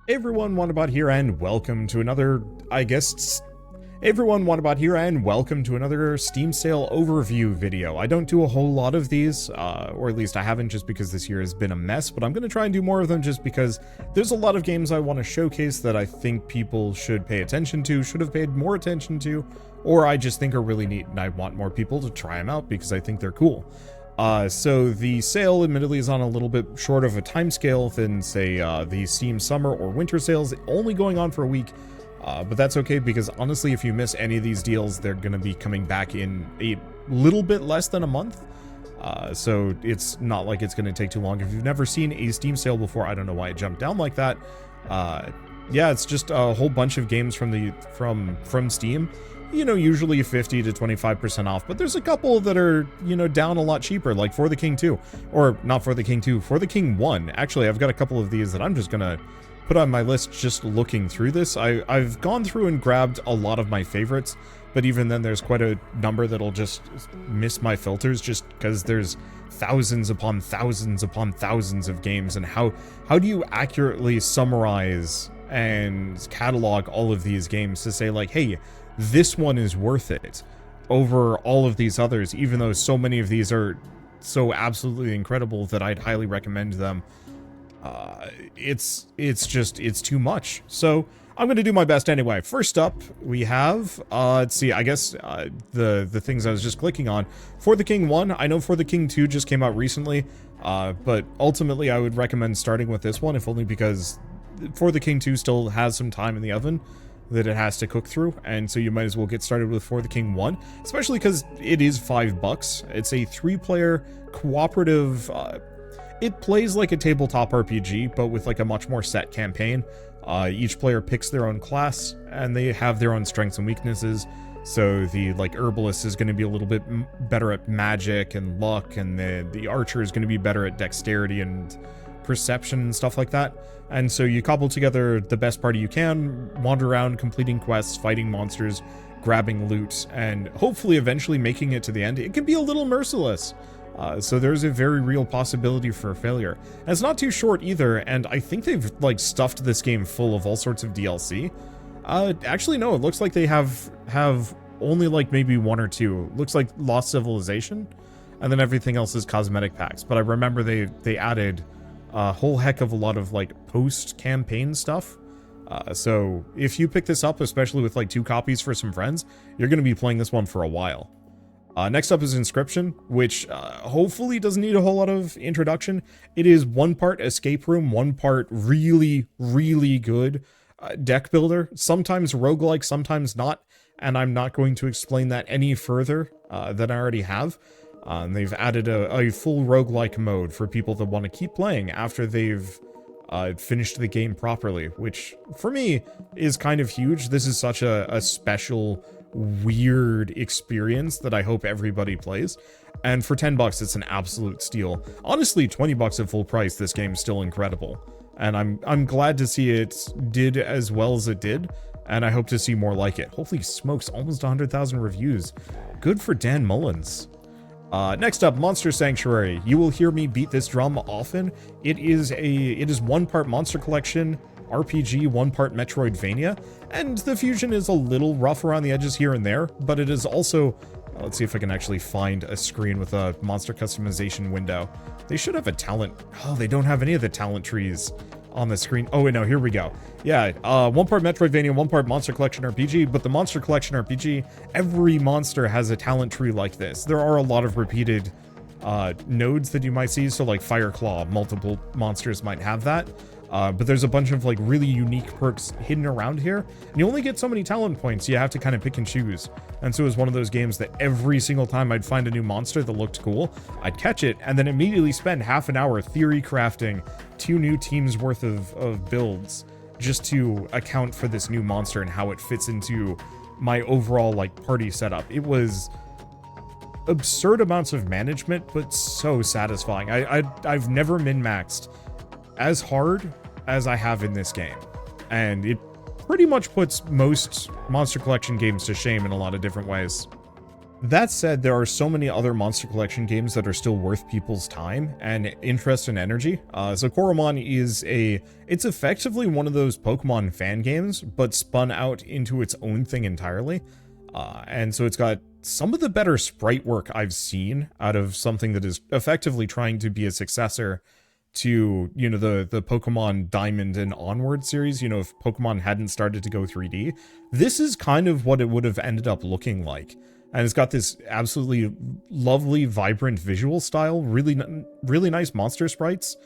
Hey everyone, Wanderbot here, and welcome to another, welcome to another Steam sale overview video. I don't do a whole lot of these, or at least I haven't, just because this year has been a mess, but I'm going to try and do more of them just because there's a lot of games I want to showcase that I think people should pay attention to, should have paid more attention to, or I just think are really neat, and I want more people to try them out because I think they're cool. So the sale admittedly is on a little bit short of a time scale than, say, the Steam summer or winter sales, only going on for a week. But that's okay, because honestly, if you miss any of these deals, they're going to be coming back in a little bit less than a month. So it's not like it's going to take too long. If you've never seen a Steam sale before, I don't know why it jumped down like that. Yeah, it's just a whole bunch of games from Steam. You know, usually 50 to 25% off, but there's a couple that are, you know, down a lot cheaper, like For the King 2, or not For the King 2, For the King 1. Actually, I've got a couple of these that I'm just gonna put on my list just looking through this. I've gone through and grabbed a lot of my favorites, but even then there's quite a number that'll just miss my filters just because there's thousands upon thousands upon thousands of games, and how do you accurately summarize and catalog all of these games to say, like, hey, this one is worth it over all of these others, even though so many of these are so absolutely incredible that I'd highly recommend them. It's too much. So I'm going to do my best anyway. First up, we have, let's see, I guess, the things I was just clicking on. For the King 1, I know For the King 2 just came out recently, but ultimately I would recommend starting with this one, if only because For the King 2 still has some time in the oven that it has to cook through, and so you might as well get started with For the King 1, especially because it is $5. It's a 3-player cooperative, it plays like a tabletop RPG, but with like a much more set campaign. Each player picks their own class, and they have their own strengths and weaknesses. So the, like, herbalist is going to be a little bit better at magic and luck, and the archer is going to be better at dexterity and perception and stuff like that. And so you cobble together the best party you can, wander around completing quests, fighting monsters, grabbing loot, and hopefully eventually making it to the end. It can be a little merciless, so there's a very real possibility for failure. And it's not too short either, and I think they've, like, stuffed this game full of all sorts of DLC. Actually no, it looks like they have only, like, maybe one or two. Looks like Lost Civilization, and then everything else is cosmetic packs. But I remember they added a whole heck of a lot of, like, post-campaign stuff. So if you pick this up, especially with, like, 2 copies for some friends, you're going to be playing this one for a while. Next up is Inscription, which hopefully doesn't need a whole lot of introduction. It is 1 part escape room, 1 part really, really good deck builder. Sometimes roguelike, sometimes not, and I'm not going to explain that any further than I already have. They've added a full roguelike mode for people that want to keep playing after they've finished the game properly, which for me is kind of huge. This is such a special, weird experience that I hope everybody plays. And for $10, it's an absolute steal. Honestly, $20 at full price, this game's still incredible. And I'm glad to see it did as well as it did, and I hope to see more like it. Hopefully, smokes, almost 100,000 reviews. Good for Dan Mullins. Next up, Monster Sanctuary. You will hear me beat this drum often. It is 1 part Monster Collection RPG, 1 part Metroidvania, and the fusion is a little rough around the edges here and there, but it is also, let's see if I can actually find a screen with a monster customization window. They should have a talent, oh, they don't have any of the talent trees on the screen. Oh wait, no, here we go. Yeah, 1 part Metroidvania, 1 part Monster Collection RPG, but the Monster Collection RPG, every monster has a talent tree like this. There are a lot of repeated nodes that you might see, so like Fireclaw, multiple monsters might have that. But there's a bunch of, like, really unique perks hidden around here, and you only get so many talent points, you have to kind of pick and choose. And so it was one of those games that every single time I'd find a new monster that looked cool, I'd catch it, and then immediately spend half an hour theory crafting 2 new teams worth of builds just to account for this new monster and how it fits into my overall, like, party setup. It was absurd amounts of management, but so satisfying. I've never min-maxed as hard as I have in this game, and it pretty much puts most Monster Collection games to shame in a lot of different ways. That said, there are so many other Monster Collection games that are still worth people's time and interest and energy. So Coromon is it's effectively one of those Pokemon fan games, but spun out into its own thing entirely. And so it's got some of the better sprite work I've seen out of something that is effectively trying to be a successor to, you know, the Pokemon Diamond and Onward series. You know, if Pokemon hadn't started to go 3D, this is kind of what it would have ended up looking like. And it's got this absolutely lovely, vibrant visual style, really nice monster sprites.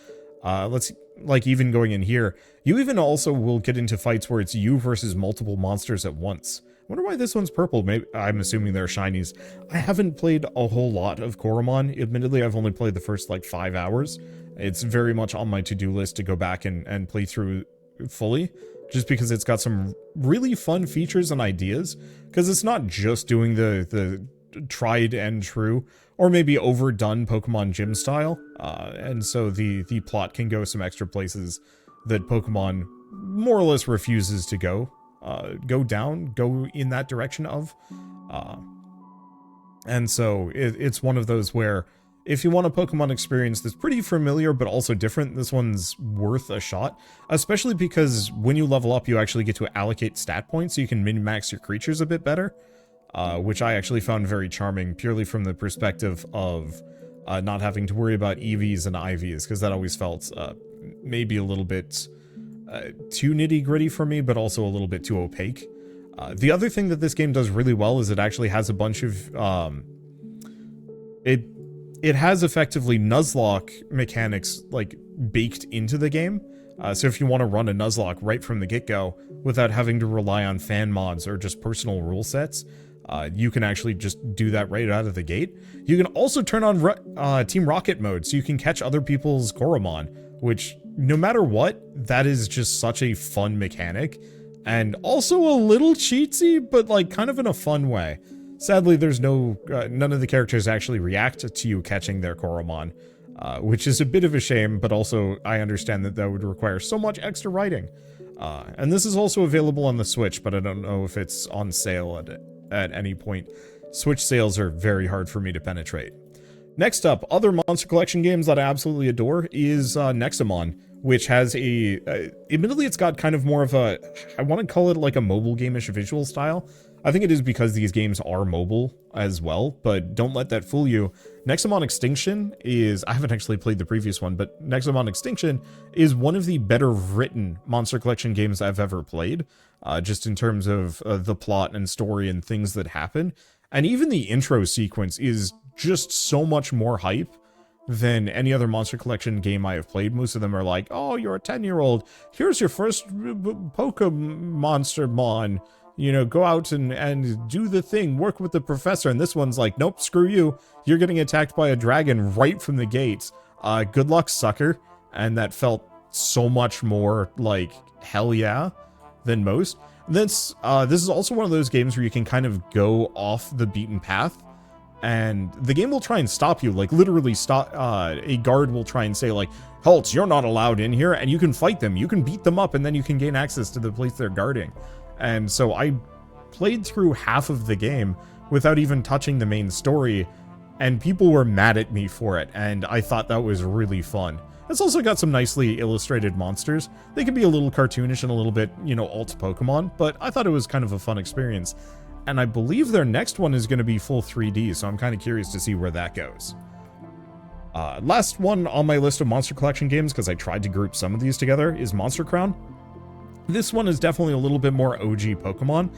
Like even going in here, you even also will get into fights where it's you versus multiple monsters at once. I wonder why this one's purple. Maybe I'm assuming they're shinies. I haven't played a whole lot of Coromon. Admittedly, I've only played the first like 5 hours. It's very much on my to-do list to go back and play through fully, just because it's got some really fun features and ideas, because it's not just doing the tried and true, or maybe overdone Pokemon Gym style, and so the plot can go some extra places that Pokemon more or less refuses to go in that direction of, and so it's one of those where, if you want a Pokemon experience that's pretty familiar but also different, this one's worth a shot. Especially because when you level up, you actually get to allocate stat points, so you can min-max your creatures a bit better. Which I actually found very charming, purely from the perspective of not having to worry about EVs and IVs, because that always felt maybe a little bit too nitty-gritty for me, but also a little bit too opaque. The other thing that this game does really well is it actually has a bunch of... It has effectively Nuzlocke mechanics like baked into the game. So if you want to run a Nuzlocke right from the get-go without having to rely on fan mods or just personal rule sets, you can actually just do that right out of the gate. You can also turn on Team Rocket mode, so you can catch other people's Coromon, which no matter what, that is just such a fun mechanic. And also a little cheatsy, but like kind of in a fun way. Sadly, there's none of the characters actually react to you catching their Coromon, which is a bit of a shame, but also I understand that would require so much extra writing. And this is also available on the Switch, but I don't know if it's on sale at any point. Switch sales are very hard for me to penetrate. Next up, other Monster Collection games that I absolutely adore is Nexomon, which has admittedly it's got kind of more of a, I want to call it like a mobile game-ish visual style. I think it is because these games are mobile as well, but don't let that fool you. Nexomon Extinction is, I haven't actually played the previous one, but Nexomon Extinction is one of the better written Monster Collection games I've ever played, just in terms of the plot and story and things that happen. And even the intro sequence is just so much more hype than any other Monster Collection game I have played. Most of them are like, oh, you're a 10-year-old, here's your first Pokemonstermon. You know, go out and do the thing, work with the professor. And this one's like, nope, screw you. You're getting attacked by a dragon right from the gates. Good luck, sucker. And that felt so much more like hell yeah than most. This is also one of those games where you can kind of go off the beaten path, and the game will try and stop you, like literally stop. A guard will try and say like, halt, you're not allowed in here, and you can fight them, you can beat them up, and then you can gain access to the place they're guarding. And so I played through half of the game without even touching the main story, and people were mad at me for it, and I thought that was really fun. It's also got some nicely illustrated monsters. They can be a little cartoonish and a little bit, you know, alt Pokemon, but I thought it was kind of a fun experience. And I believe their next one is going to be full 3D, so I'm kind of curious to see where that goes. Last one on my list of Monster Collection games, because I tried to group some of these together, is Monster Crown. This one is definitely a little bit more OG Pokemon.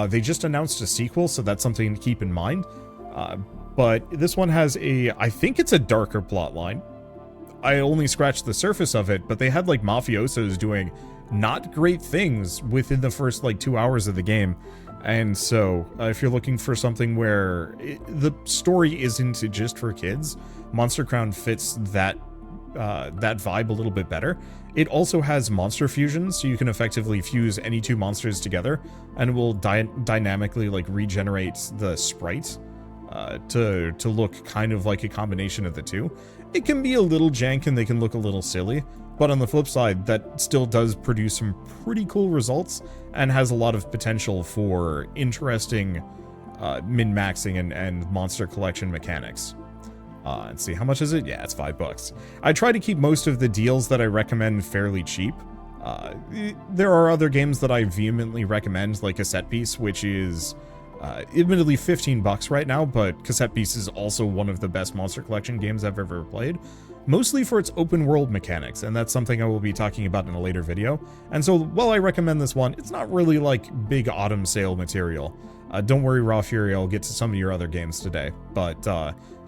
They just announced a sequel, so that's something to keep in mind. But this one has I think it's a darker plotline. I only scratched the surface of it, but they had like mafiosos doing not great things within the first like 2 hours of the game. And so if you're looking for something where the story isn't just for kids, Monster Crown fits that vibe a little bit better. It also has monster fusions, so you can effectively fuse any two monsters together, and it will dynamically like regenerate the sprite to look kind of like a combination of the two. It can be a little jank and they can look a little silly, but on the flip side, that still does produce some pretty cool results and has a lot of potential for interesting min-maxing and monster collection mechanics. Let's see, how much is it? Yeah, it's $5. I try to keep most of the deals that I recommend fairly cheap. There are other games that I vehemently recommend, like Cassette Pie, which is admittedly $15 right now, but Cassette Pie is also one of the best monster collection games I've ever played, mostly for its open world mechanics, and that's something I will be talking about in a later video. And so while I recommend this one, it's not really like big autumn sale material. Don't worry, Raw Fury, I'll get to some of your other games today, but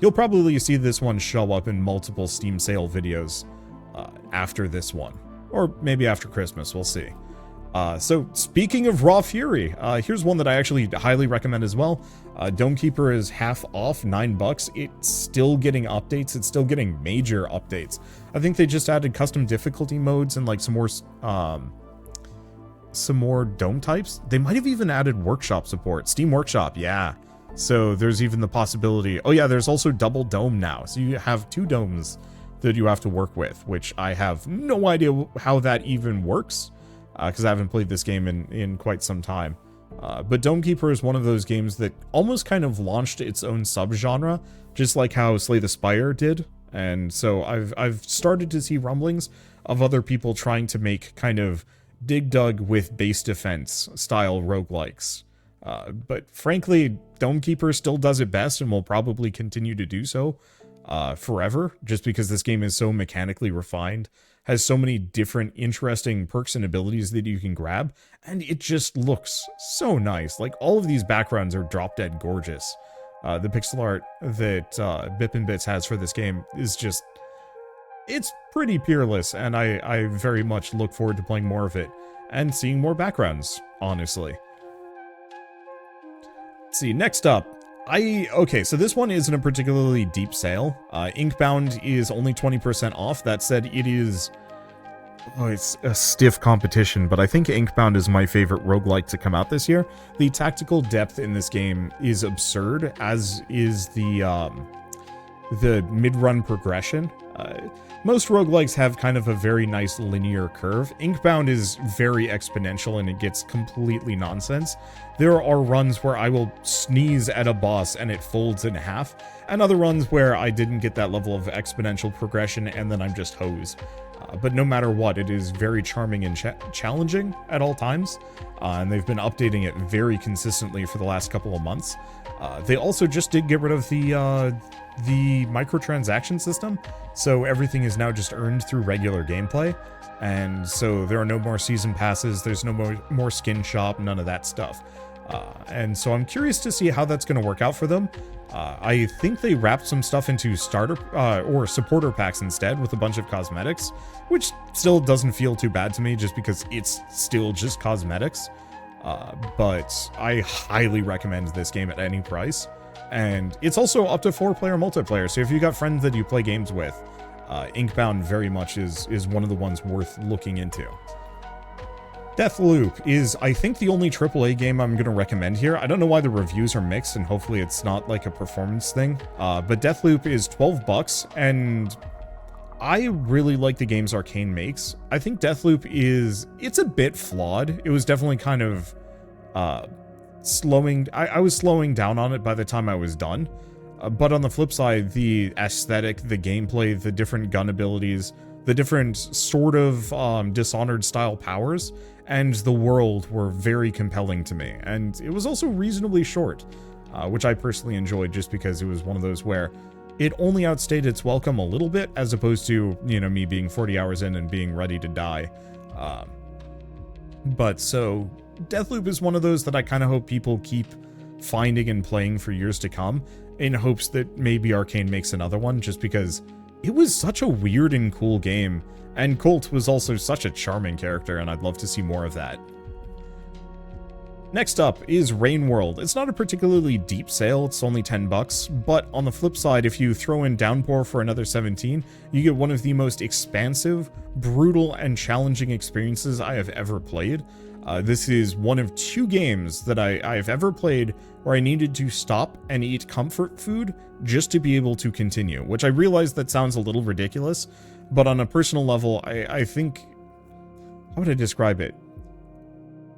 you'll probably see this one show up in multiple Steam sale videos after this one. Or maybe after Christmas, we'll see. So speaking of Raw Fury, here's one that I actually highly recommend as well. Dkeeper is half off, $9. It's still getting updates. It's still getting major updates. I think they just added custom difficulty modes and like some more dome types. They might have even added workshop support. Steam Workshop, yeah. So there's even the possibility. Oh yeah, there's also double dome now. So you have 2 domes that you have to work with, which I have no idea how that even works, because I haven't played this game in quite some time. But Dkeeper is one of those games that almost kind of launched its own subgenre, just like how Slay the Spire did. And so I've started to see rumblings of other people trying to make kind of dig dug with base defense style roguelikes. But frankly, Dkeeper still does it best and will probably continue to do so forever, just because this game is so mechanically refined, has so many different interesting perks and abilities that you can grab, and it just looks so nice. Like, all of these backgrounds are drop dead gorgeous. The pixel art that Bip Bits has for this game is just, it's pretty peerless, and I very much look forward to playing more of it and seeing more backgrounds, honestly. Let's see, next up, okay, so this one isn't a particularly deep sale. Inkbound is only 20% off. That said, it is, it's a stiff competition, but I think Inkbound is my favorite roguelike to come out this year. The tactical depth in this game is absurd, as is the mid-run progression. Most roguelikes have kind of a very nice linear curve. Inkbound is very exponential and it gets completely nonsense. There are runs where I will sneeze at a boss and it folds in half, and other runs where I didn't get that level of exponential progression and then I'm just hosed. But no matter what, it is very charming and challenging at all times, and they've been updating it very consistently for the last couple of months. They also just did get rid of the microtransaction system, so everything is now just earned through regular gameplay, and so there are no more season passes, there's no more skin shop, none of that stuff. And so I'm curious to see how that's going to work out for them. I think they wrapped some stuff into starter or supporter packs instead with a bunch of cosmetics, which still doesn't feel too bad to me just because it's still just cosmetics. But I highly recommend this game at any price. And it's also up to 4-player multiplayer, so if you got friends that you play games with, Inkbound very much is one of the ones worth looking into. Deathloop is, I think, the only AAA game I'm going to recommend here. I don't know why the reviews are mixed, and hopefully it's not like a performance thing. But Deathloop is $12, and I really like the games Arcane makes. I think Deathloop it's a bit flawed. It was definitely kind of I was slowing down on it by the time I was done. But on the flip side, the aesthetic, the gameplay, the different gun abilities, the different sort of Dishonored style powers, and the world were very compelling to me. And it was also reasonably short, which I personally enjoyed just because it was one of those where it only outstayed its welcome a little bit, as opposed to, you know, me being 40 hours in and being ready to die. But so Deathloop is one of those that I kind of hope people keep finding and playing for years to come, in hopes that maybe Arcane makes another one, just because it was such a weird and cool game, and Colt was also such a charming character, and I'd love to see more of that. Next up is Rain World. It's not a particularly deep sale, it's only $10, but on the flip side, if you throw in Downpour for another 17, you get one of the most expansive, brutal, and challenging experiences I have ever played. This is one of 2 games that I've ever played where I needed to stop and eat comfort food just to be able to continue, which I realize that sounds a little ridiculous, but on a personal level, I think, how would I describe it?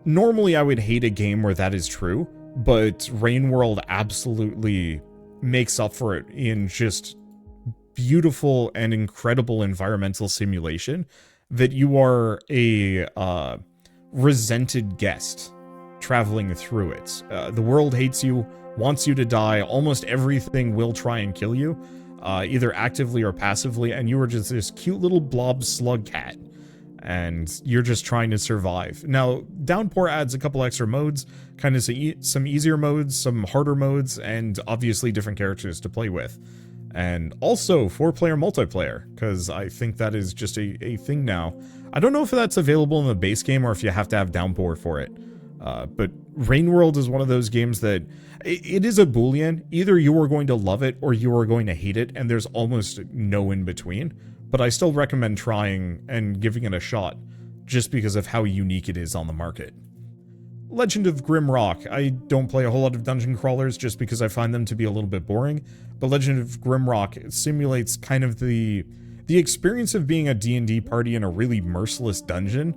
Normally I would hate a game where that is true, but Rain World absolutely makes up for it in just beautiful and incredible environmental simulation that you are a resented guest traveling through it. The world hates you, wants you to die, almost everything will try and kill you, either actively or passively, and you are just this cute little blob slug cat, and you're just trying to survive. Now, Downpour adds a couple extra modes, kind of some easier modes, some harder modes, and obviously different characters to play with. And also 4-player multiplayer, because I think that is just a thing now. I don't know if that's available in the base game or if you have to have Downpour for it. But Rain World is one of those games that it is a boolean. Either you are going to love it or you are going to hate it, and there's almost no in between. But I still recommend trying and giving it a shot, just because of how unique it is on the market. Legend of Grimrock. I don't play a whole lot of dungeon crawlers just because I find them to be a little bit boring, but Legend of Grimrock simulates kind of the experience of being a D&D party in a really merciless dungeon,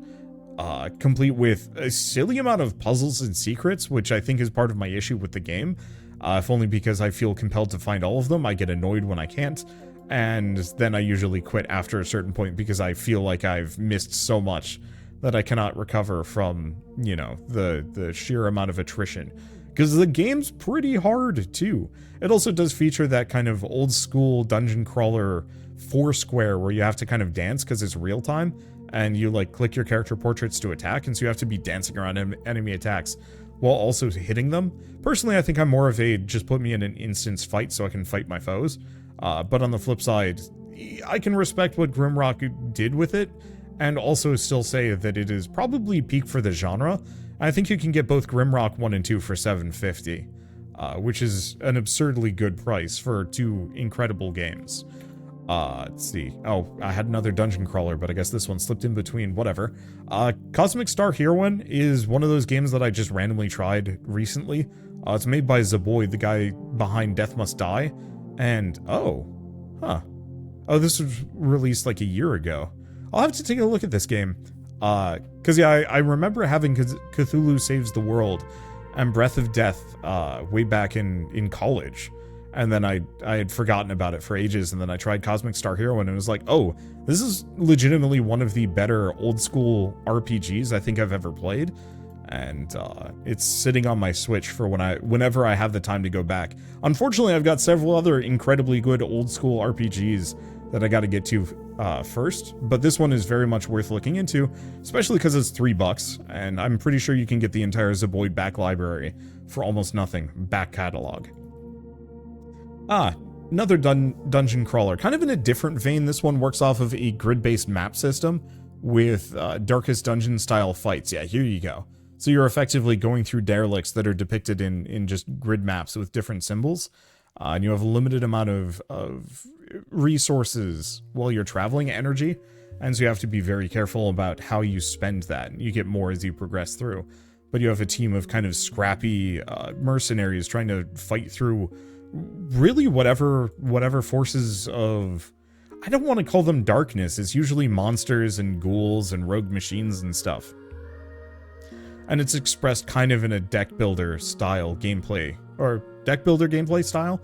complete with a silly amount of puzzles and secrets, which I think is part of my issue with the game, if only because I feel compelled to find all of them. I get annoyed when I can't, and then I usually quit after a certain point because I feel like I've missed so much that I cannot recover from, you know, the sheer amount of attrition. Because the game's pretty hard, too. It also does feature that kind of old school dungeon crawler Foursquare where you have to kind of dance because it's real time, and you like click your character portraits to attack, and so you have to be dancing around enemy attacks while also hitting them. Personally, I think I'm more of a just put me in an instance fight so I can fight my foes. But on the flip side, I can respect what Grimrock did with it, and also still say that it is probably peak for the genre. I think you can get both Grimrock 1 and 2 for $7.50, which is an absurdly good price for two incredible games. Let's see. Oh, I had another dungeon crawler, but I guess this one slipped in between. Whatever. Cosmic Star Heroine is one of those games that I just randomly tried recently. It's made by Zaboy, the guy behind Death Must Die, and oh, this was released like a year ago. I'll have to take a look at this game, because yeah, I remember having Cthulhu Saves the World and Breath of Death way back in college, and then I had forgotten about it for ages, and then I tried Cosmic Star Heroine and it was like, oh, this is legitimately one of the better old school RPGs I think I've ever played, and it's sitting on my Switch for whenever I have the time to go back. Unfortunately, I've got several other incredibly good old school RPGs that I got to get to first, but this one is very much worth looking into, especially because it's $3, and I'm pretty sure you can get the entire Zaboid back library for almost nothing, back catalog. Another dungeon crawler, kind of in a different vein. This one works off of a grid-based map system with Darkest Dungeon style fights. Yeah, here you go. So you're effectively going through derelicts that are depicted in just grid maps with different symbols. And you have a limited amount of resources while you're traveling, energy, and so you have to be very careful about how you spend that. You get more as you progress through, but you have a team of kind of scrappy mercenaries trying to fight through really whatever forces of, I don't want to call them darkness, it's usually monsters and ghouls and rogue machines and stuff. And it's expressed kind of in a deck builder style gameplay, or deck builder gameplay style,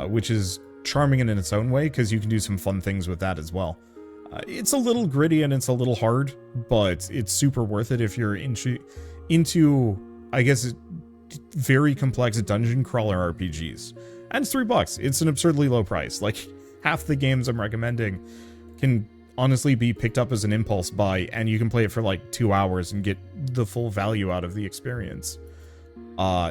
which is charming in its own way, because you can do some fun things with that as well. It's a little gritty and it's a little hard, but it's super worth it if you're into I guess, very complex dungeon crawler RPGs. And it's $3. It's an absurdly low price. Like, half the games I'm recommending can honestly be picked up as an impulse buy, and you can play it for like 2 hours and get the full value out of the experience.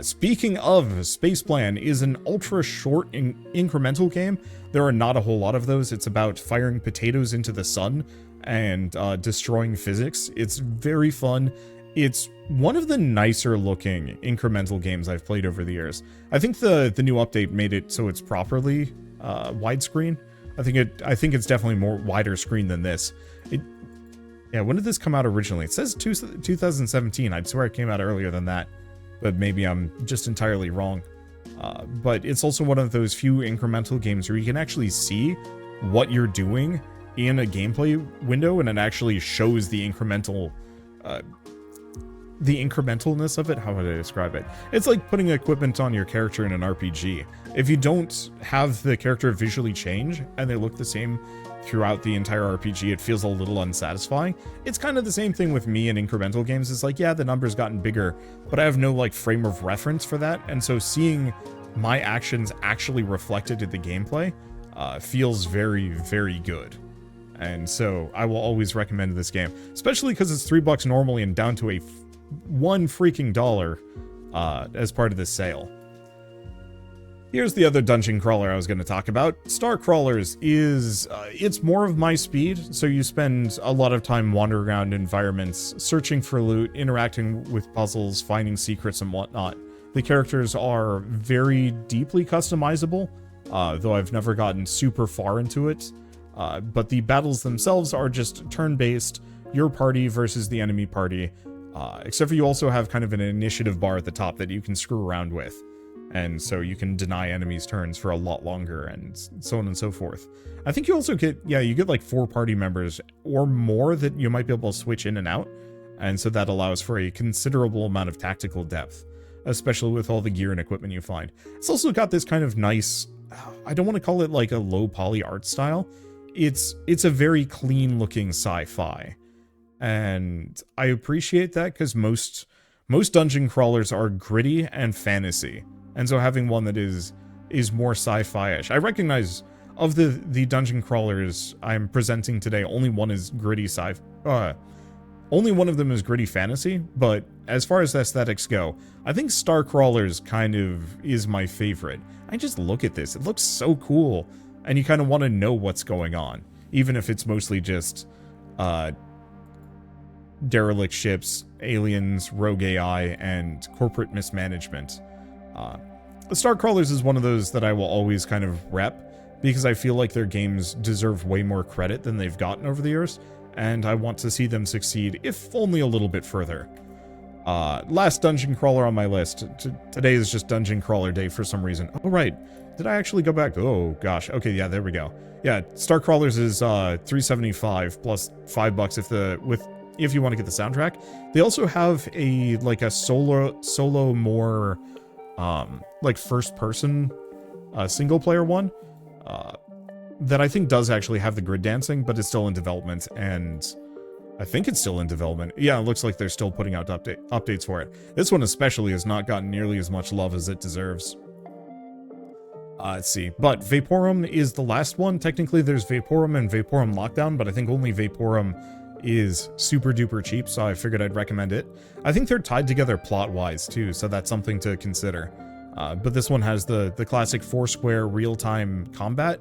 Speaking of, Space Plan is an ultra short incremental game. There are not a whole lot of those. It's about firing potatoes into the sun and destroying physics. It's very fun. It's one of the nicer looking incremental games I've played over the years. I think the new update made it so it's properly widescreen. I think it's definitely more wider screen than this. Yeah, when did this come out originally? It says 2017. I'd swear it came out earlier than that, but maybe I'm just entirely wrong. But it's also one of those few incremental games where you can actually see what you're doing in a gameplay window, and it actually shows the incremental the incrementalness of it. How would I describe it? It's like putting equipment on your character in an RPG. If you don't have the character visually change and they look the same throughout the entire RPG, it feels a little unsatisfying. It's kind of the same thing with me in incremental games. It's like, yeah, the number's gotten bigger, but I have no like frame of reference for that. And so seeing my actions actually reflected in the gameplay feels very, very good. And so I will always recommend this game, especially because it's $3 normally and down to $1 freaking dollar as part of this sale. Here's the other dungeon crawler I was going to talk about. Star Crawlers is, it's more of my speed, so you spend a lot of time wandering around environments, searching for loot, interacting with puzzles, finding secrets and whatnot. The characters are very deeply customizable, though I've never gotten super far into it. But the battles themselves are just turn-based, your party versus the enemy party, except for you also have kind of an initiative bar at the top that you can screw around with. And so you can deny enemies turns for a lot longer and so on and so forth. I think you also get, you get like 4 party members or more that you might be able to switch in and out. And so that allows for a considerable amount of tactical depth, especially with all the gear and equipment you find. It's also got this kind of nice, I don't want to call it like a low poly art style. It's a very clean looking sci-fi. And I appreciate that because most dungeon crawlers are gritty and fantasy. And so having one that is more sci-fi-ish. I recognize of the dungeon crawlers I'm presenting today, only one is gritty only one of them is gritty fantasy, but as far as aesthetics go, I think Star Crawlers kind of is my favorite. I just look at this, it looks so cool, and you kind of want to know what's going on, even if it's mostly just derelict ships, aliens, rogue AI, and corporate mismanagement. Star Crawlers is one of those that I will always kind of rep, because I feel like their games deserve way more credit than they've gotten over the years, and I want to see them succeed, if only a little bit further. Last dungeon crawler on my list. Today is just dungeon crawler day for some reason. Oh, right. Did I actually go back? Oh, gosh. Okay, yeah, there we go. Yeah, Star Crawlers is $3.75 plus $5 if you want to get the soundtrack. They also have a solo more like first person single player one that I think does actually have the grid dancing, but it's still in development, and I think it's still in development. Yeah, it looks like they're still putting out updates for it. This one especially has not gotten nearly as much love as it deserves. Let's see, but Vaporum is the last one. Technically there's Vaporum and Vaporum Lockdown, but I think only Vaporum is super duper cheap, so I figured I'd recommend it. I think they're tied together plot-wise too, so that's something to consider. But this one has the classic 4-square real-time combat,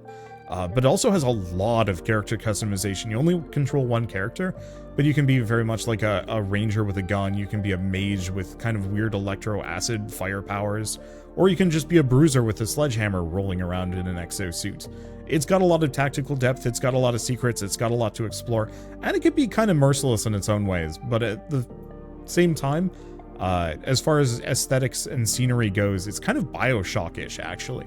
but it also has a lot of character customization. You only control one character, but you can be very much like a ranger with a gun, you can be a mage with kind of weird electro-acid fire powers, or you can just be a bruiser with a sledgehammer rolling around in an exosuit. It's got a lot of tactical depth, it's got a lot of secrets, it's got a lot to explore, and it can be kind of merciless in its own ways, but at the same time, as far as aesthetics and scenery goes, it's kind of Bioshock-ish, actually.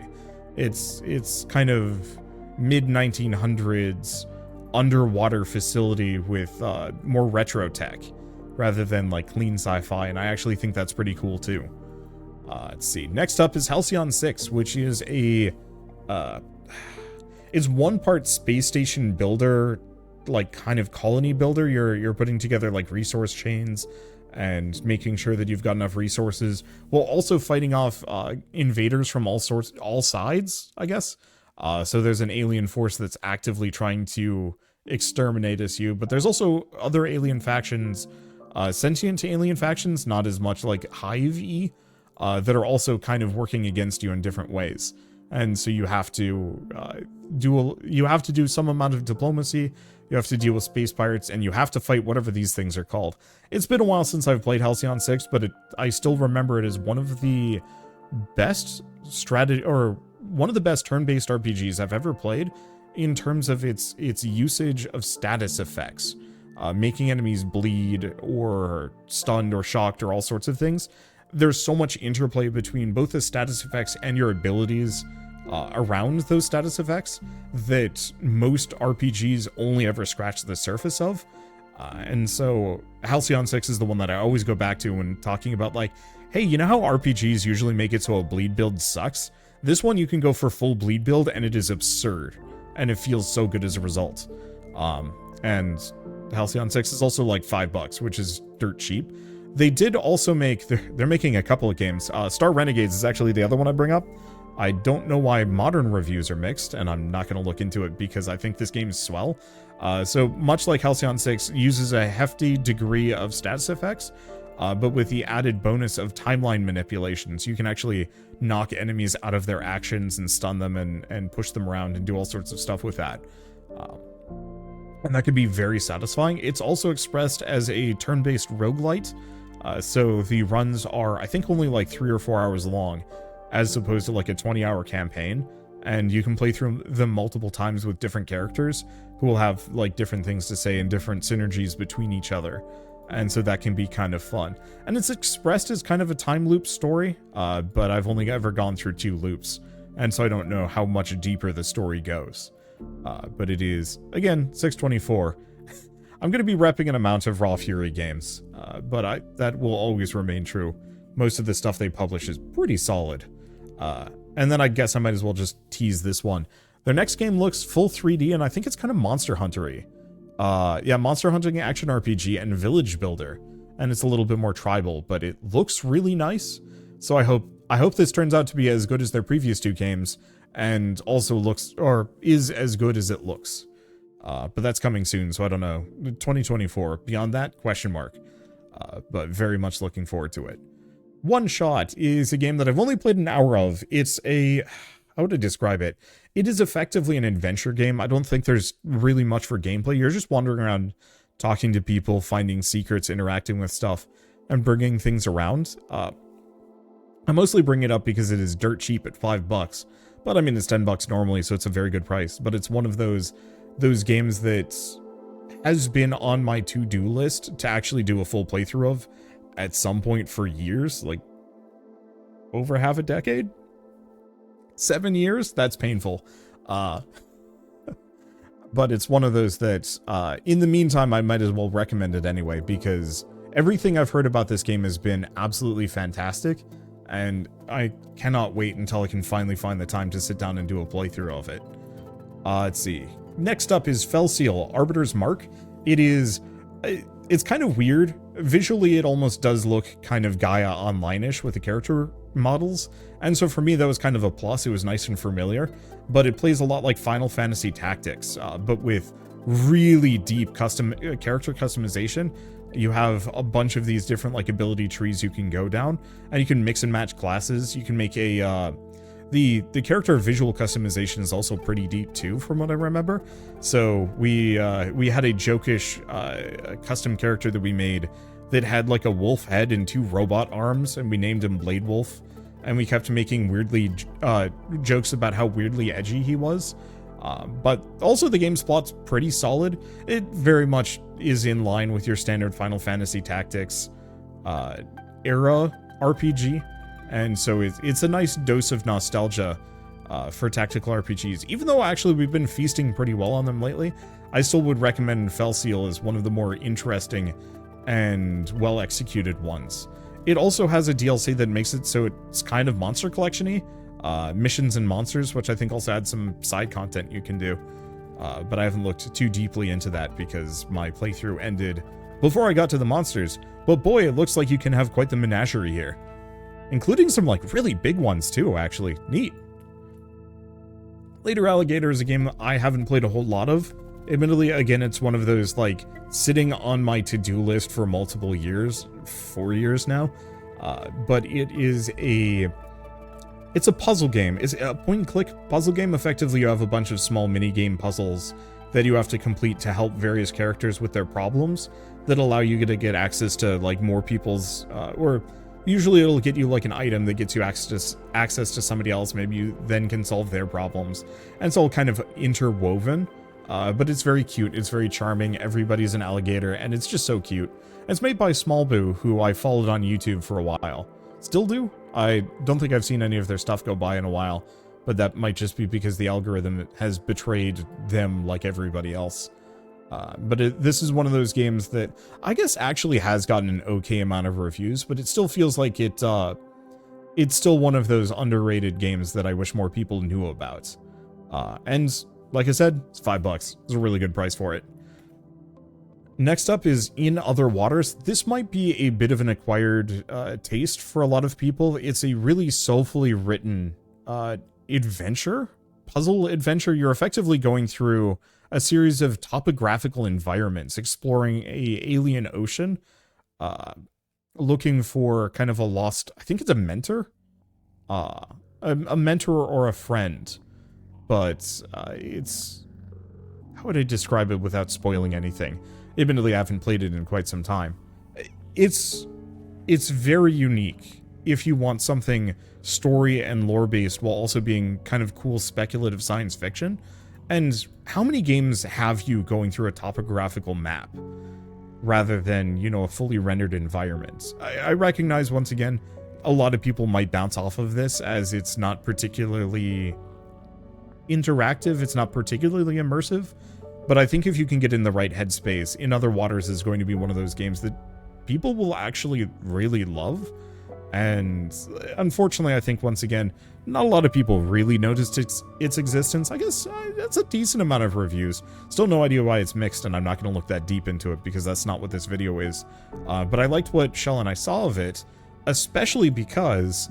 It's kind of mid-1900s underwater facility with more retro tech, rather than like clean sci-fi, and I actually think that's pretty cool too. Let's see, next up is Halcyon 6, which is it's one part space station builder, like kind of colony builder. You're putting together like resource chains and making sure that you've got enough resources, while also fighting off invaders from all sides, I guess. So there's an alien force that's actively trying to exterminate you, but there's also other alien factions, sentient alien factions, not as much like Hive-y, that are also kind of working against you in different ways. And so you have to do some amount of diplomacy, you have to deal with space pirates, and you have to fight whatever these things are called. It's been a while since I've played Halcyon 6, but I still remember it as one of the best strategy, or one of the best turn-based RPGs I've ever played in terms of its usage of status effects, making enemies bleed or stunned or shocked or all sorts of things. There's so much interplay between both the status effects and your abilities around those status effects that most RPGs only ever scratch the surface of, And so Halcyon 6 is the one that I always go back to when talking about, like, hey, you know how RPGs usually make it so a bleed build sucks? This one you can go for full bleed build and it is absurd. And it feels so good as a result. And Halcyon 6 is also like $5, which is dirt cheap. They did also make, they're making a couple of games. Star Renegades is actually the other one I bring up. I don't know why modern reviews are mixed, and I'm not going to look into it because I think this game is swell. So much like Halcyon 6, uses a hefty degree of status effects, but with the added bonus of timeline manipulations. You can actually knock enemies out of their actions and stun them and push them around and do all sorts of stuff with that. And that could be very satisfying. It's also expressed as a turn-based roguelite. So the runs are, I think, only like 3 or 4 hours long, as opposed to like a 20-hour campaign. And you can play through them multiple times with different characters who will have like different things to say and different synergies between each other. And so that can be kind of fun. And it's expressed as kind of a time loop story, but I've only ever gone through 2 loops. And so I don't know how much deeper the story goes. But it is, again, $6.24. I'm going to be repping an amount of Raw Fury games, but that will always remain true. Most of the stuff they publish is pretty solid. And then I guess I might as well just tease this one. Their next game looks full 3D, and I think it's kind of Monster Hunter-y. Yeah, Monster Hunting Action RPG and Village Builder. And it's a little bit more tribal, but it looks really nice. So I hope this turns out to be as good as their previous 2 games, and also looks, or is as good as it looks. But that's coming soon, so I don't know. 2024. Beyond that, question mark. But very much looking forward to it. One Shot is a game that I've only played an hour of. It's a, how would I describe it? It is effectively an adventure game. I don't think there's really much for gameplay. You're just wandering around, talking to people, finding secrets, interacting with stuff, and bringing things around. I mostly bring it up because it is dirt cheap at $5. But I mean, it's $10 normally, so it's a very good price. But it's one of those games that has been on my to-do list to actually do a full playthrough of at some point for years, like over half a decade? 7 years? That's painful. But it's one of those that, in the meantime, I might as well recommend it anyway, because everything I've heard about this game has been absolutely fantastic, and I cannot wait until I can finally find the time to sit down and do a playthrough of it. Let's see. Next up is Fel Seal, Arbiter's Mark. It's kind of weird. Visually, it almost does look kind of Gaia Online-ish with the character models, and so for me that was kind of a plus. It was nice and familiar, but it plays a lot like Final Fantasy Tactics, but with really deep character customization. You have a bunch of these different like ability trees you can go down, and you can mix and match classes. You can make a the character visual customization is also pretty deep too, from what I remember. So we had a jokish custom character that we made that had like a wolf head and 2 robot arms, and we named him Blade Wolf. And we kept making weirdly jokes about how weirdly edgy he was. But also the game's plot's pretty solid. It very much is in line with your standard Final Fantasy Tactics era RPG. And so it's a nice dose of nostalgia for tactical RPGs. Even though actually we've been feasting pretty well on them lately, I still would recommend Fel Seal as one of the more interesting and well-executed ones. It also has a DLC that makes it so it's kind of monster collection-y. Missions and monsters, which I think also adds some side content you can do. But I haven't looked too deeply into that because my playthrough ended before I got to the monsters. But boy, it looks like you can have quite the menagerie here. Including some like really big ones too, actually. Neat. Later Alligator is a game I haven't played a whole lot of. Admittedly, again, it's one of those like sitting on my to-do list for multiple years, 4 years now. But it's a puzzle game. It's a point-and-click puzzle game. Effectively, you have a bunch of small mini-game puzzles that you have to complete to help various characters with their problems that allow you to get access to like more people's, or usually it'll get you like an item that gets you access to somebody else. Maybe you then can solve their problems. And it's all kind of interwoven. But it's very cute. It's very charming. Everybody's an alligator, and it's just so cute. It's made by Small Boo, who I followed on YouTube for a while. Still do? I don't think I've seen any of their stuff go by in a while, but that might just be because the algorithm has betrayed them like everybody else. This is one of those games that I guess actually has gotten an okay amount of reviews, but it still feels like it's still one of those underrated games that I wish more people knew about. And like I said, it's $5. It's a really good price for it. Next up is In Other Waters. This might be a bit of an acquired taste for a lot of people. It's a really soulfully written adventure, puzzle adventure. You're effectively going through a series of topographical environments, exploring a alien ocean, looking for kind of a lost, I think it's a mentor? A mentor or a friend. But it's, how would I describe it without spoiling anything? Admittedly, I haven't played it in quite some time. It's very unique if you want something story and lore based while also being kind of cool speculative science fiction. And how many games have you going through a topographical map rather than, you know, a fully rendered environment? I recognize, once again, a lot of people might bounce off of this as it's not particularly interactive, it's not particularly immersive, but I think if you can get in the right headspace, In Other Waters is going to be one of those games that people will actually really love. And unfortunately, I think, once again, not a lot of people really noticed its existence. I guess that's a decent amount of reviews. Still no idea why it's mixed, and I'm not going to look that deep into it because that's not what this video is. But I liked what Shell and I saw of it, especially because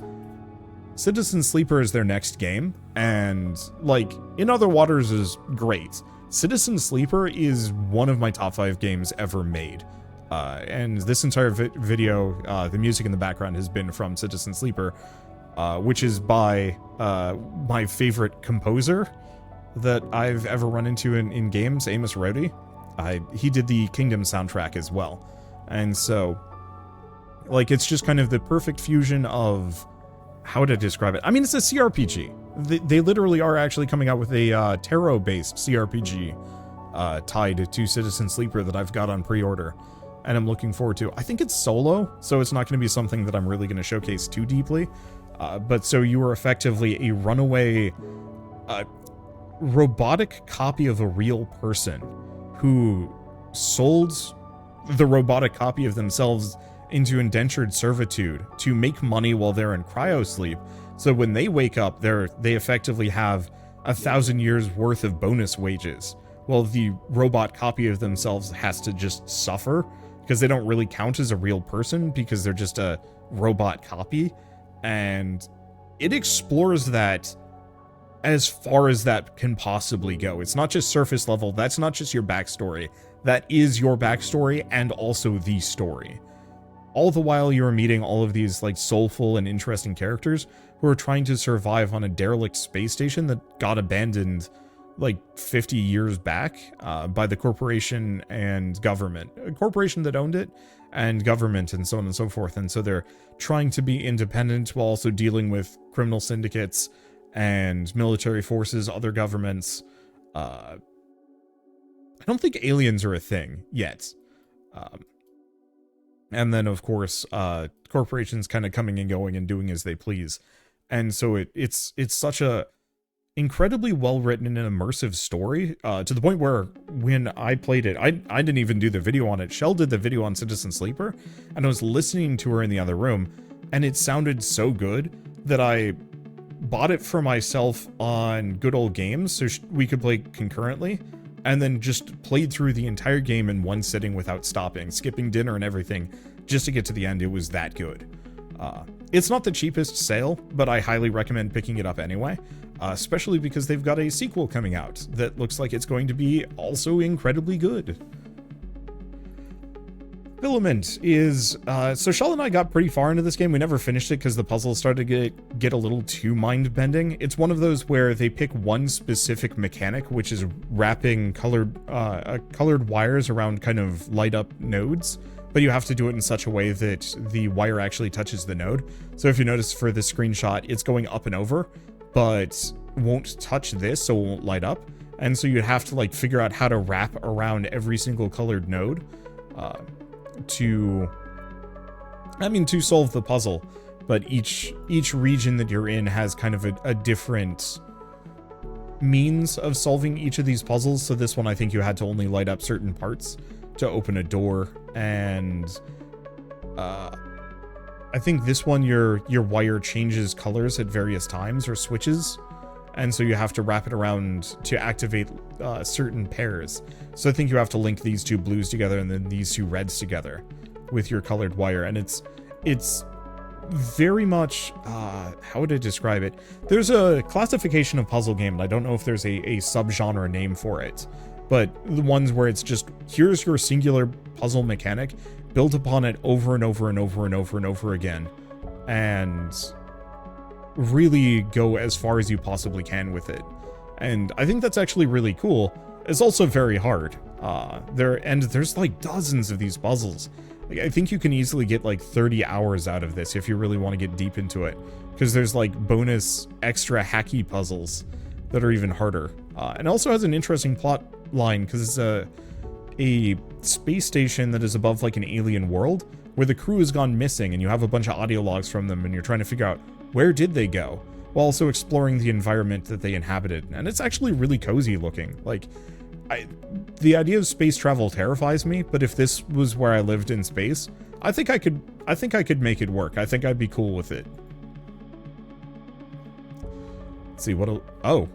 Citizen Sleeper is their next game, and, like, In Other Waters is great. Citizen Sleeper is one of my top 5 games ever made. And this entire video, the music in the background has been from Citizen Sleeper, which is by my favorite composer that I've ever run into in games, Amos Rody. He did the Kingdom soundtrack as well. And so, like, it's just kind of the perfect fusion of, how would I describe it? I mean, it's a CRPG. They literally are actually coming out with a tarot-based CRPG tied to Citizen Sleeper that I've got on pre-order, and I'm looking forward to. I think it's solo, so it's not going to be something that I'm really going to showcase too deeply. But so you are effectively a runaway robotic copy of a real person who sold the robotic copy of themselves into indentured servitude to make money while they're in cryosleep. So when they wake up, they effectively have 1,000 years worth of bonus wages, while the robot copy of themselves has to just suffer because they don't really count as a real person because they're just a robot copy. And it explores that as far as that can possibly go. It's not just surface level. That's not just your backstory. That is your backstory and also the story. All the while you're meeting all of these, like, soulful and interesting characters who are trying to survive on a derelict space station that got abandoned like 50 years back by the corporation and government. A corporation that owned it and government and so on and so forth. And so they're trying to be independent while also dealing with criminal syndicates and military forces, other governments. I don't think aliens are a thing yet. And then, of course, corporations kind of coming and going and doing as they please. And so it's such a incredibly well-written and immersive story, to the point where when I played it, I didn't even do the video on it. Shell did the video on Citizen Sleeper, and I was listening to her in the other room, and it sounded so good that I bought it for myself on Good Old Games so we could play concurrently, and then just played through the entire game in one sitting without stopping, skipping dinner and everything, just to get to the end. It was that good. It's not the cheapest sale, but I highly recommend picking it up anyway, especially because they've got a sequel coming out that looks like it's going to be also incredibly good. Filament is, so Shell and I got pretty far into this game. We never finished it because the puzzles started to get a little too mind-bending. It's one of those where they pick one specific mechanic, which is wrapping colored wires around kind of light-up nodes, but you have to do it in such a way that the wire actually touches the node. So if you notice for this screenshot, it's going up and over, but won't touch this, so it won't light up. And so you'd have to, like, figure out how to wrap around every single colored node to solve the puzzle. But each region that you're in has kind of a different means of solving each of these puzzles. So this one, I think you had to only light up certain parts to open a door, and I think this one your wire changes colors at various times, or switches, and so you have to wrap it around to activate certain pairs. So I think you have to link these two blues together and then these two reds together with your colored wire, and it's very much, how would I describe it? There's a classification of puzzle game, and I don't know if there's a subgenre name for it, but the ones where it's just, here's your singular puzzle mechanic, build upon it over and over and over and over and over again, and really go as far as you possibly can with it. And I think that's actually really cool. It's also very hard. There's like dozens of these puzzles. Like, I think you can easily get like 30 hours out of this if you really want to get deep into it, because there's like bonus extra hacky puzzles that are even harder. And also has an interesting plot line, because it's a space station that is above like an alien world where the crew has gone missing, and you have a bunch of audio logs from them, and you're trying to figure out where did they go, while also exploring the environment that they inhabited. And it's actually really cozy looking. Like, the idea of space travel terrifies me, but if this was where I lived in space, I think I could make it work. I think I'd be cool with it. Let's see, oh,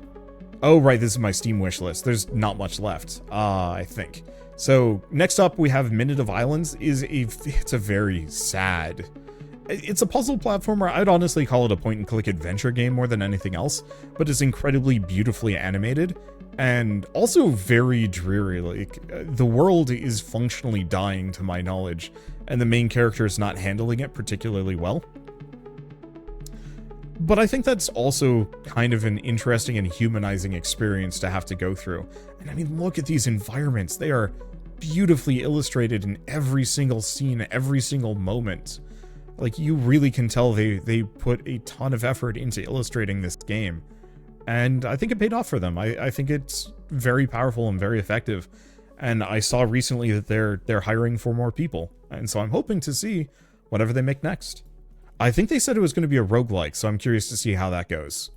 right, this is my Steam wish list. There's not much left, I think. So next up we have Minute of Islands. It's a very sad, it's a puzzle platformer. I'd honestly call it a point and click adventure game more than anything else, but it's incredibly beautifully animated and also very dreary. Like, the world is functionally dying to my knowledge, and the main character is not handling it particularly well. But I think that's also kind of an interesting and humanizing experience to have to go through. And I mean, look at these environments. They are beautifully illustrated in every single scene, every single moment. Like, you really can tell they put a ton of effort into illustrating this game. And I think it paid off for them. I think it's very powerful and very effective. And I saw recently that they're hiring for more people. And so I'm hoping to see whatever they make next. I think they said it was going to be a roguelike, so I'm curious to see how that goes.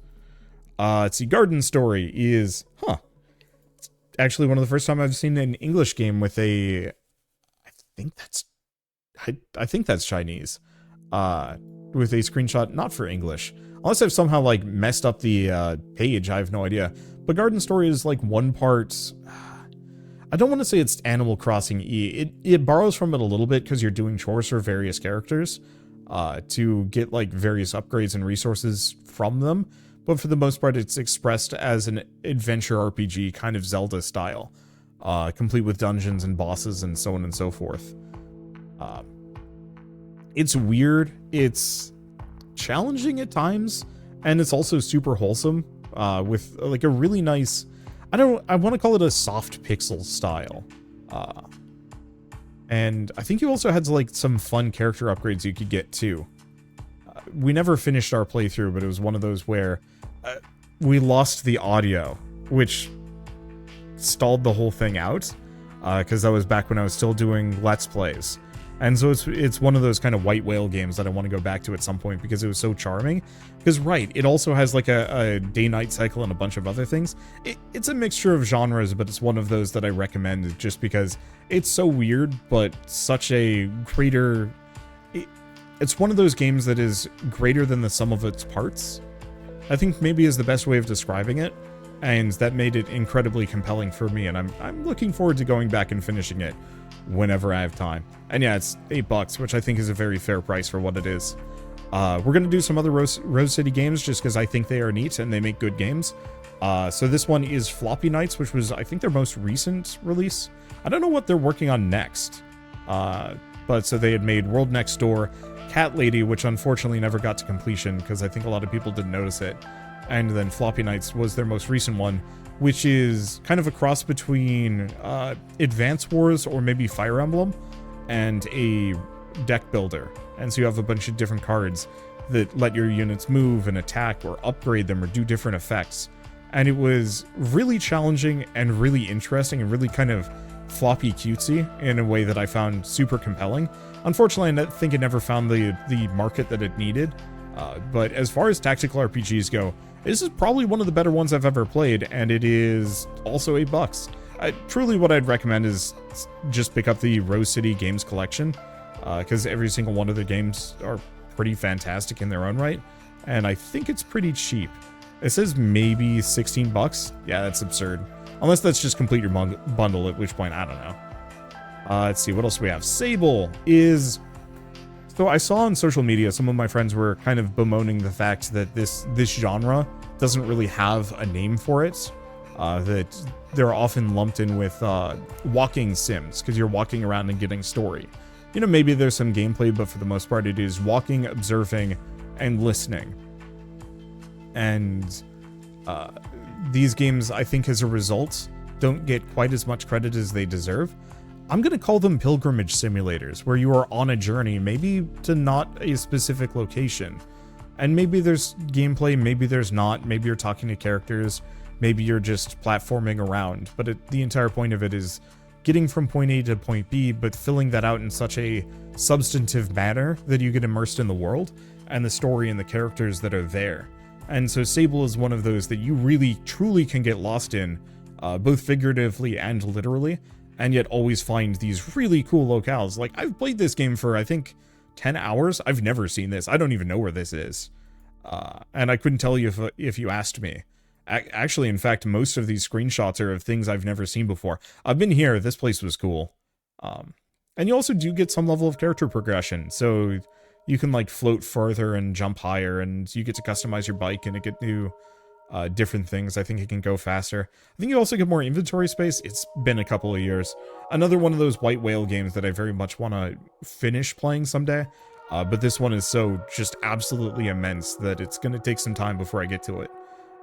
Let's see, Garden Story is, it's actually one of the first time I've seen an English game with a, I think that's Chinese, with a screenshot not for English. Unless I've somehow, like, messed up the page, I have no idea. But Garden Story is, like, one part, I don't want to say it's Animal Crossing E. It borrows from it a little bit, because you're doing chores for various characters, to get like various upgrades and resources from them, but for the most part it's expressed as an adventure RPG, kind of Zelda style, complete with dungeons and bosses and so on and so forth. It's weird, it's challenging at times, and it's also super wholesome, with like a really nice, I want to call it a soft pixel style. And I think you also had like some fun character upgrades you could get too. We never finished our playthrough, but it was one of those where we lost the audio, which stalled the whole thing out, because that was back when I was still doing Let's Plays. And so it's one of those kind of white whale games that I want to go back to at some point, because it was so charming. Because, right, it also has like a day-night cycle and a bunch of other things. It's a mixture of genres, but it's one of those that I recommend just because it's so weird, but such a greater... It's one of those games that is greater than the sum of its parts, I think maybe is the best way of describing it. And that made it incredibly compelling for me, and I'm looking forward to going back and finishing it whenever I have time. And yeah, it's $8, which I think is a very fair price for what it is. We're going to do some other Rose City games just because I think they are neat and they make good games. So this one is Floppy Nights, which was, I think, their most recent release. I don't know what they're working on next. But so they had made World Next Door, Cat Lady, which unfortunately never got to completion because I think a lot of people didn't notice it. And then Floppy Nights was their most recent one, which is kind of a cross between Advance Wars or maybe Fire Emblem and a deck builder. And so you have a bunch of different cards that let your units move and attack or upgrade them or do different effects. And it was really challenging and really interesting and really kind of floppy cutesy in a way that I found super compelling. Unfortunately, I think it never found the market that it needed. But as far as tactical RPGs go, this is probably one of the better ones I've ever played, and it is also $8. Truly what I'd recommend is just pick up the Rose City Games Collection, because every single one of the games are pretty fantastic in their own right, and I think it's pretty cheap. It says maybe $16. Yeah, that's absurd. Unless that's just complete your bundle, at which point, I don't know. Let's see, what else do we have? Sable is... So I saw on social media, some of my friends were kind of bemoaning the fact that this genre doesn't really have a name for it. That they're often lumped in with walking sims, because you're walking around and getting story. You know, maybe there's some gameplay, but for the most part it is walking, observing, and listening. And these games, I think as a result, don't get quite as much credit as they deserve. I'm going to call them pilgrimage simulators, where you are on a journey, maybe to not a specific location. And maybe there's gameplay, maybe there's not, maybe you're talking to characters, maybe you're just platforming around. But the entire point of it is getting from point A to point B, but filling that out in such a substantive manner that you get immersed in the world and the story and the characters that are there. And so Sable is one of those that you really, truly can get lost in, both figuratively and literally, and yet always find these really cool locales. Like, I've played this game for, I think, 10 hours. I've never seen this. I don't even know where this is. And I couldn't tell you if you asked me. Actually, in fact, most of these screenshots are of things I've never seen before. I've been here. This place was cool. And you also do get some level of character progression. So you can, like, float further and jump higher, and you get to customize your bike, and it get new... different things. I think it can go faster. I think you also get more inventory space. It's been a couple of years. Another one of those white whale games that I very much want to finish playing someday. But this one is so just absolutely immense that it's going to take some time before I get to it.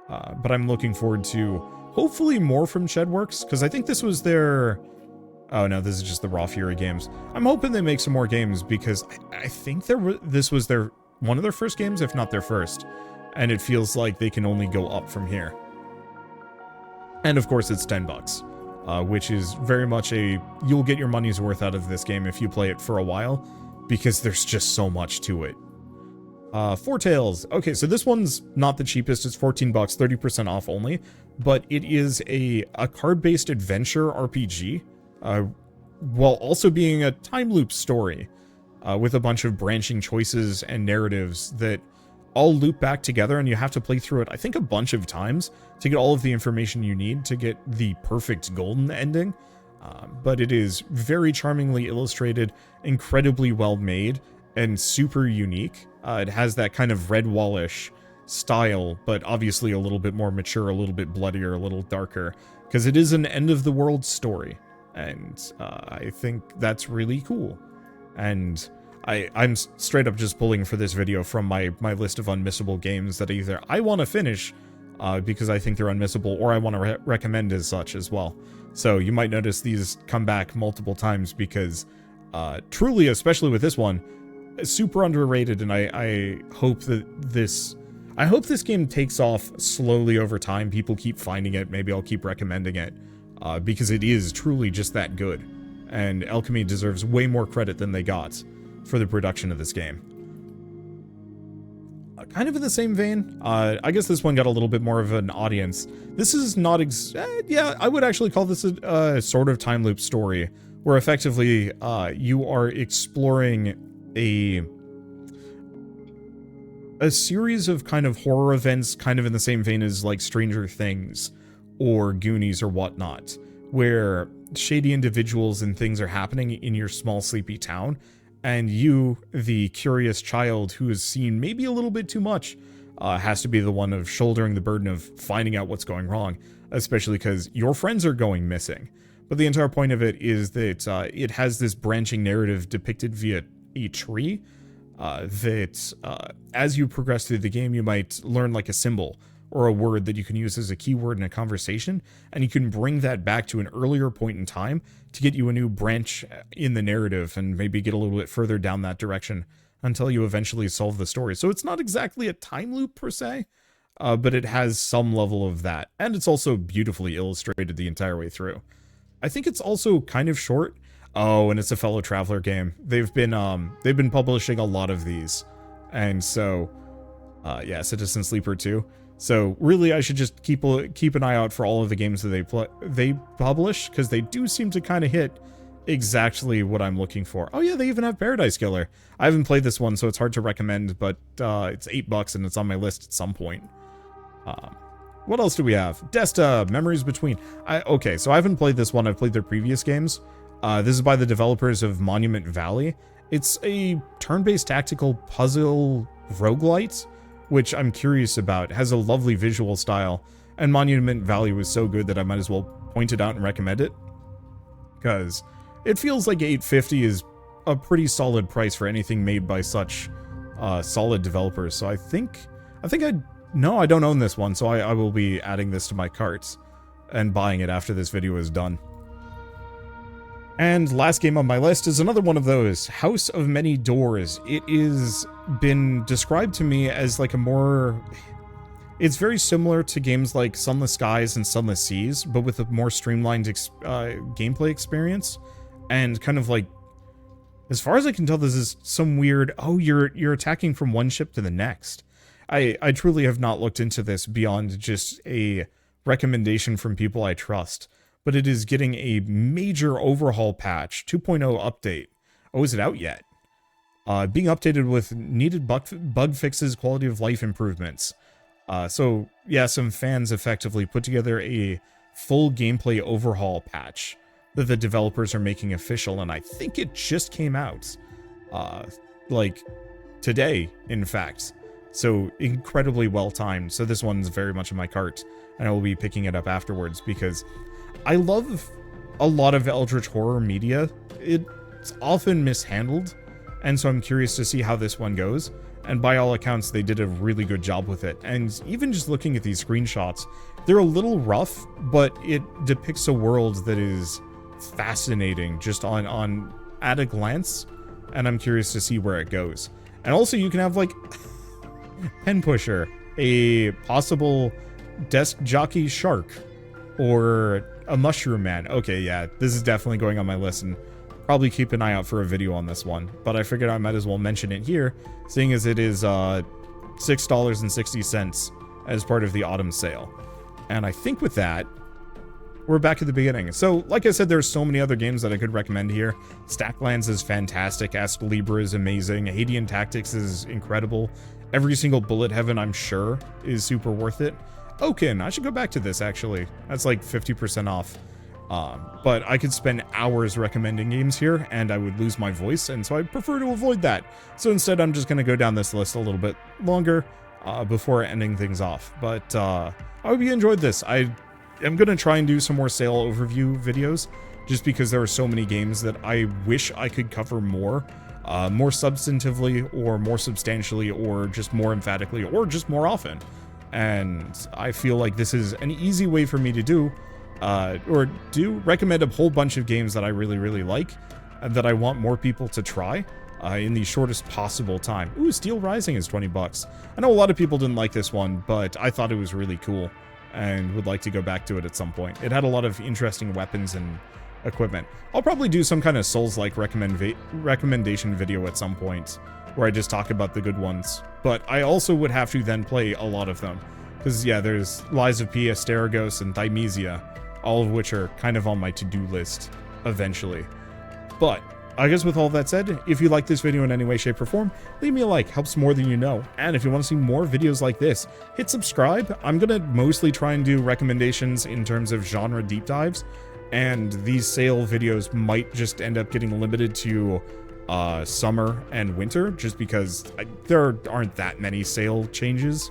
But I'm looking forward to hopefully more from Shedworks, because I think this was their... Oh no, this is just the Raw Fury games. I'm hoping they make some more games, because I think this was one of their first games, if not their first. And it feels like they can only go up from here. And of course it's $10, which is very much you'll get your money's worth out of this game if you play it for a while, because there's just so much to it. Four Tales. Okay, so this one's not the cheapest. It's $14, 30% off only, but it is a card-based adventure RPG, while also being a time loop story, with a bunch of branching choices and narratives that all loop back together, and you have to play through it, I think, a bunch of times to get all of the information you need to get the perfect golden ending. But it is very charmingly illustrated, incredibly well made, and super unique. It has that kind of Redwall-ish style, but obviously a little bit more mature, a little bit bloodier, a little darker, because it is an end-of-the-world story, and I think that's really cool. And I'm straight up just pulling for this video from my list of unmissable games that either I want to finish because I think they're unmissable, or I want to recommend as such as well. So you might notice these come back multiple times because truly, especially with this one, super underrated, and I hope that this game takes off slowly over time. People keep finding it. Maybe I'll keep recommending it because it is truly just that good. And Alchemy deserves way more credit than they got for the production of this game. Kind of in the same vein, I guess this one got a little bit more of an audience. This is not yeah, I would actually call this a sort of time loop story, where effectively you are exploring a series of kind of horror events, kind of in the same vein as like Stranger Things or Goonies or whatnot, where shady individuals and things are happening in your small sleepy town, and you, the curious child who has seen maybe a little bit too much, has to be the one of shouldering the burden of finding out what's going wrong, especially because your friends are going missing. But the entire point of it is that it has this branching narrative depicted via a tree that as you progress through the game, you might learn like a symbol or a word that you can use as a keyword in a conversation, and you can bring that back to an earlier point in time to get you a new branch in the narrative and maybe get a little bit further down that direction until you eventually solve the story. So it's not exactly a time loop per se, but it has some level of that, and it's also beautifully illustrated the entire way through. I think it's also kind of short. Oh, and it's a fellow traveler game. They've been publishing a lot of these, and so Yeah, Citizen Sleeper 2. So really, I should just keep an eye out for all of the games that they publish, because they do seem to kind of hit exactly what I'm looking for. Oh yeah, they even have Paradise Killer. I haven't played this one, so it's hard to recommend, but it's $8 and it's on my list at some point. What else do we have? Desta, Memories Between. Okay, so I haven't played this one. I've played their previous games. This is by the developers of Monument Valley. It's a turn-based tactical puzzle roguelite, which I'm curious about. It has a lovely visual style, and Monument Valley was so good that I might as well point it out and recommend it, because it feels like $8.50 is a pretty solid price for anything made by such solid developers. So I think no, I don't own this one, so I will be adding this to my carts and buying it after this video is done. And last game on my list is another one of those, House of Many Doors. It is been described to me as like it's very similar to games like Sunless Skies and Sunless Seas, but with a more streamlined gameplay experience. And kind of like, as far as I can tell, this is some weird, oh, you're attacking from one ship to the next. I truly have not looked into this beyond just a recommendation from people I trust. But it is getting a major overhaul patch, 2.0 update. Oh, is it out yet? Being updated with needed bug fixes, quality of life improvements. So, yeah, some fans effectively put together a full gameplay overhaul patch that the developers are making official, and I think it just came out, like, today, in fact. So, incredibly well-timed. So this one's very much in my cart, and I will be picking it up afterwards, because I love a lot of Eldritch horror media. It's often mishandled, and so I'm curious to see how this one goes. And by all accounts, they did a really good job with it. And even just looking at these screenshots, they're a little rough, but it depicts a world that is fascinating just at a glance, and I'm curious to see where it goes. And also, you can have, like, Pen Pusher, a possible desk jockey shark, or a mushroom man. Okay, yeah, this is definitely going on my list, and probably keep an eye out for a video on this one. But I figured I might as well mention it here, seeing as it is $6.60 as part of the autumn sale. And I think with that, we're back at the beginning. So, like I said, there's so many other games that I could recommend here. Stacklands is fantastic. Ask Libra is amazing. Hadean Tactics is incredible. Every single Bullet Heaven, I'm sure, is super worth it. Oaken, I should go back to this, actually. That's like 50% off. But I could spend hours recommending games here, and I would lose my voice, and so I prefer to avoid that. So instead, I'm just going to go down this list a little bit longer before ending things off. But I hope you enjoyed this. I am going to try and do some more sale overview videos, just because there are so many games that I wish I could cover more substantively, or more substantially, or just more emphatically, or just more often. And I feel like this is an easy way for me to do recommend a whole bunch of games that I really, really like, and that I want more people to try in the shortest possible time. Ooh, Steel Rising is $20. I know a lot of people didn't like this one, but I thought it was really cool, and would like to go back to it at some point. It had a lot of interesting weapons and equipment. I'll probably do some kind of Souls-like recommendation video at some point, where I just talk about the good ones. But I also would have to then play a lot of them. Because, yeah, there's Lies of P, Asterigos, and Thymesia, all of which are kind of on my to-do list eventually. But I guess with all that said, if you like this video in any way, shape, or form, leave me a like. Helps more than you know. And if you want to see more videos like this, hit subscribe. I'm going to mostly try and do recommendations in terms of genre deep dives, and these sale videos might just end up getting limited to summer and winter, just because there aren't that many sale changes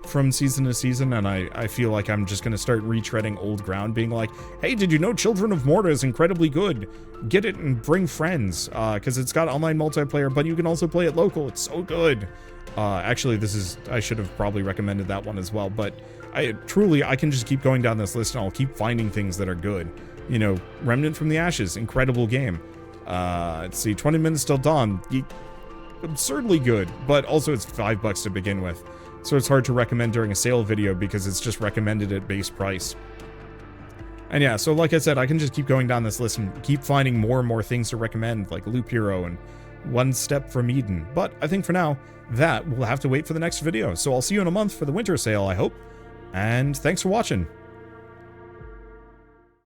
from season to season, and I feel like I'm just going to start retreading old ground, being like, hey, did you know Children of Morta is incredibly good? Get it and bring friends, because it's got online multiplayer, but you can also play it local. It's so good. Actually, I should have probably recommended that one as well, but I can just keep going down this list, and I'll keep finding things that are good. You know, Remnant from the Ashes, incredible game. Let's see, 20 Minutes Till Dawn, absurdly good, but also it's $5 to begin with. So it's hard to recommend during a sale video because it's just recommended at base price. And yeah, so like I said, I can just keep going down this list and keep finding more and more things to recommend, like Loop Hero and one step from Eden. But I think for now, that will have to wait for the next video. So I'll see you in a month for the winter sale, I hope. And thanks for watching.